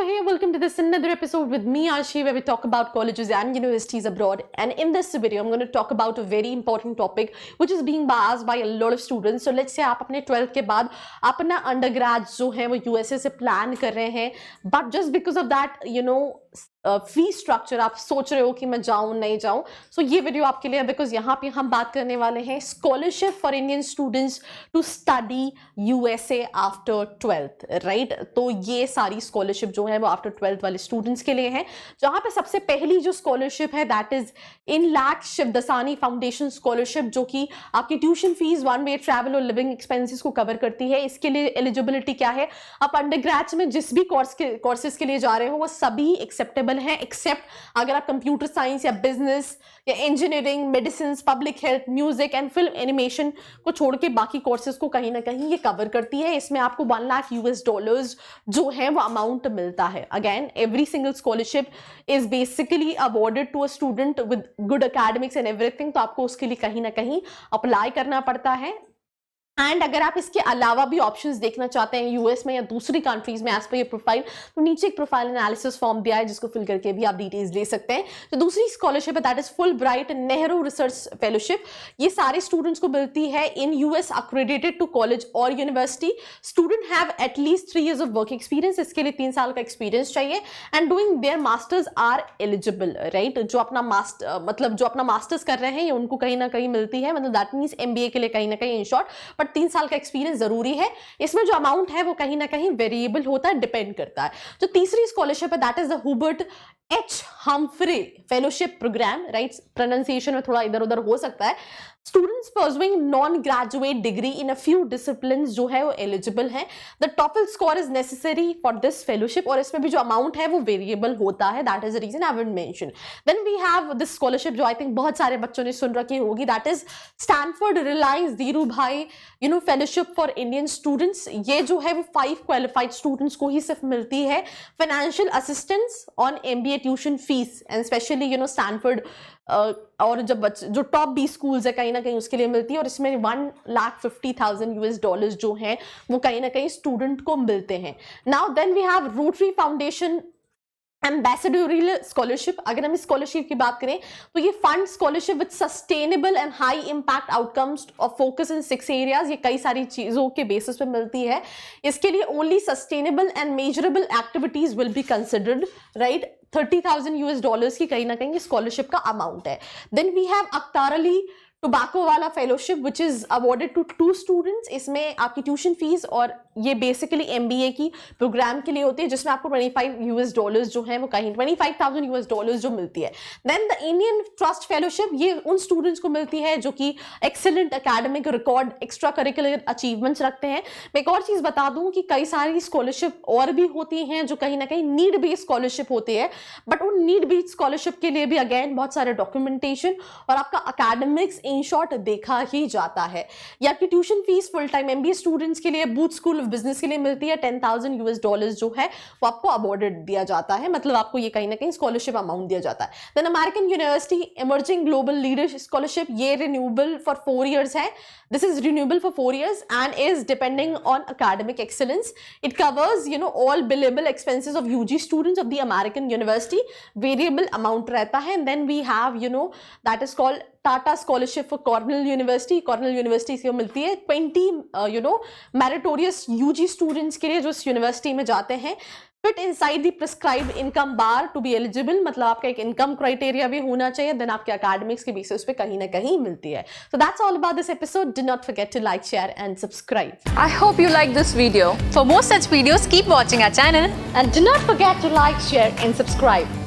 hey, welcome to this another episode with me, Arshi, where we talk about colleges and universities abroad. And in this video, I'm going to talk about a very important topic, which is being asked by a lot of students. So let's say आप अपने 12th के बाद अपना undergrad जो है वो USA से plan कर रहे हैं, but just because of that, fee structure आप सोच रहे हो कि मैं जाऊं नहीं जाऊं, सो ये वीडियो आपके लिए है बिकॉज यहाँ पे हम बात करने वाले हैं scholarship for Indian students to study USA after 12th, right. तो ये सारी स्कॉलरशिप जो है वो आफ्टर 12th वाले स्टूडेंट्स के लिए है, जहाँ पे सबसे पहली जो स्कॉलरशिप है that is Inlaks Shivdasani foundation scholarship, जो कि आपकी tuition fees, one way travel और लिविंग एक्सपेंसेस को कवर करती है। इसके लिए एलिजिबिलिटी क्या है, आप अंडर ग्रेड्स में जिस भी कोर्सेज के लिए जा रहे हो वो सभी एक्सेप्टेबल है, एक्सेप्ट अगर आप कंप्यूटर साइंस या बिजनेस या engineering, medicine, public health, music and film animation को छोड़ के बाकी कोर्सेज को कहीं ना कहीं ये कवर करती है। इसमें आपको $1 लाख जो है वो अमाउंट मिलता है। Again, every single scholarship is basically awarded to a student with good academics and everything, तो आपको उसके लिए कहीं ना कहीं अप्लाई करना पड़ता है। एंड अगर आप इसके अलावा भी ऑप्शंस देखना चाहते हैं यूएस में या दूसरी कंट्रीज में एज पर ये प्रोफाइल, तो नीचे एक प्रोफाइल एनालिसिस फॉर्म दिया है जिसको फिल करके भी आप डिटेल्स ले सकते हैं। तो दूसरी स्कॉलरशिप है that is Fulbright Nehru research fellowship. ये सारे स्टूडेंट्स को मिलती है in US accredited to college और university. Student have at least 3 years of work experience, इसके लिए 3 साल का एक्सपीरियंस चाहिए, and doing their masters are eligible, right. जो अपना मास्टर्स कर रहे हैं ये उनको कहीं ना कहीं मिलती है, मतलब दैट मीन्स एमबीए के लिए कहीं ना कहीं इन शॉर्ट, बट 3 साल का एक्सपीरियंस जरूरी है। इसमें जो अमाउंट है वो कहीं ना कहीं वेरिएबल होता है, डिपेंड करता है। जो तीसरी स्कॉलरशिप है that is the Hubert H Humphrey fellowship programme, right. Pronunciation में थोड़ा इधर उधर हो सकता है। Students pursuing non graduate degree in a few disciplines जो है वो एलिजिबल है। The TOEFL score is necessary for this fellowship, और इसमें भी जो अमाउंट है वो वेरिएबल होता है, that is the reason I would mention. Then we have this scholarship जो आई थिंक बहुत सारे बच्चों ने सुन रखी होगी, that is Stanford Reliance Dhiru भाई फेलोशिप फॉर इंडियन स्टूडेंट्स। ये जो है वो 5 क्वालिफाइड स्टूडेंट्स को ही सिर्फ मिलती है। Financial assistance on MBA tuition fees and specially Stanford और जो टॉप 20 स्कूल्स है कहीं ना कहीं उसके लिए मिलती है, और इसमें $1,50,000 जो हैं वो कहीं ना कहीं स्टूडेंट को मिलते हैं। Now then we have Rotary Foundation ambassadorial scholarship. अगर हम इस स्कॉलरशिप की बात करें तो ये fund scholarship with sustainable and high impact outcomes of focus in 6 areas, ये कई सारी चीजों के बेसिस पे मिलती है। इसके लिए only sustainable and measurable activities will be considered, right. $30,000 की कहीं ना कहीं स्कॉलरशिप का अमाउंट है। Then we have Akhtar Ali tobacco वाला fellowship which is awarded to 2 students. इसमें आपकी ट्यूशन फीस, और ये बेसिकली एमबीए की प्रोग्राम के लिए होती है, जिसमें आपको $25 जो है वो कहीं $25,000 जो मिलती है। Then the Indian trust fellowship, ये उन स्टूडेंट्स को मिलती है जो कि excellent academic record, extra curricular achievements रखते हैं। मैं एक और चीज बता दूं कि कई सारी स्कॉलरशिप और भी होती हैं जो कहीं ना कहीं नीड बेस्ड स्कॉलरशिप होती है, बट उन नीड बेस्ड स्कॉलरशिप के लिए भी अगेन बहुत सारे डॉक्यूमेंटेशन और आपका अकेडमिक्स इन शॉर्ट देखा ही जाता है। या आपकी tuition fees full time MBA students के लिए बूथ स्कूल ऑफ बिजनेस के लिए मिलती है, $10,000 जो है वो आपको अवॉर्डेड दिया जाता है, मतलब आपको ये कहीं ना कहीं स्कॉलरशिप अमाउंट दिया जाता है। Then American university emerging global leader scholarship, ये रिन्यूएबल फॉर 4 years है। This is renewable for 4 years and is depending on academic excellence. It covers all billable expenses of UG students of the American university, variable amount रहता है। Then we have that is called Tata scholarship for Cornell university. Cornell university से मिलती है 20 meritorious UG students के लिए जो इस university में जाते हैं। Fit inside the prescribed income bar to be eligible, मतलब आपका एक इनकम क्राइटेरिया भी होना चाहिए, देन आपके एकेडमिक्स के बेसिस पे कहीं ना कहीं मिलती है। So that's all about this episode. Do not forget to like, share and subscribe. I hope you like this video. For more such videos, keep watching our channel. And do not forget to like, share and subscribe.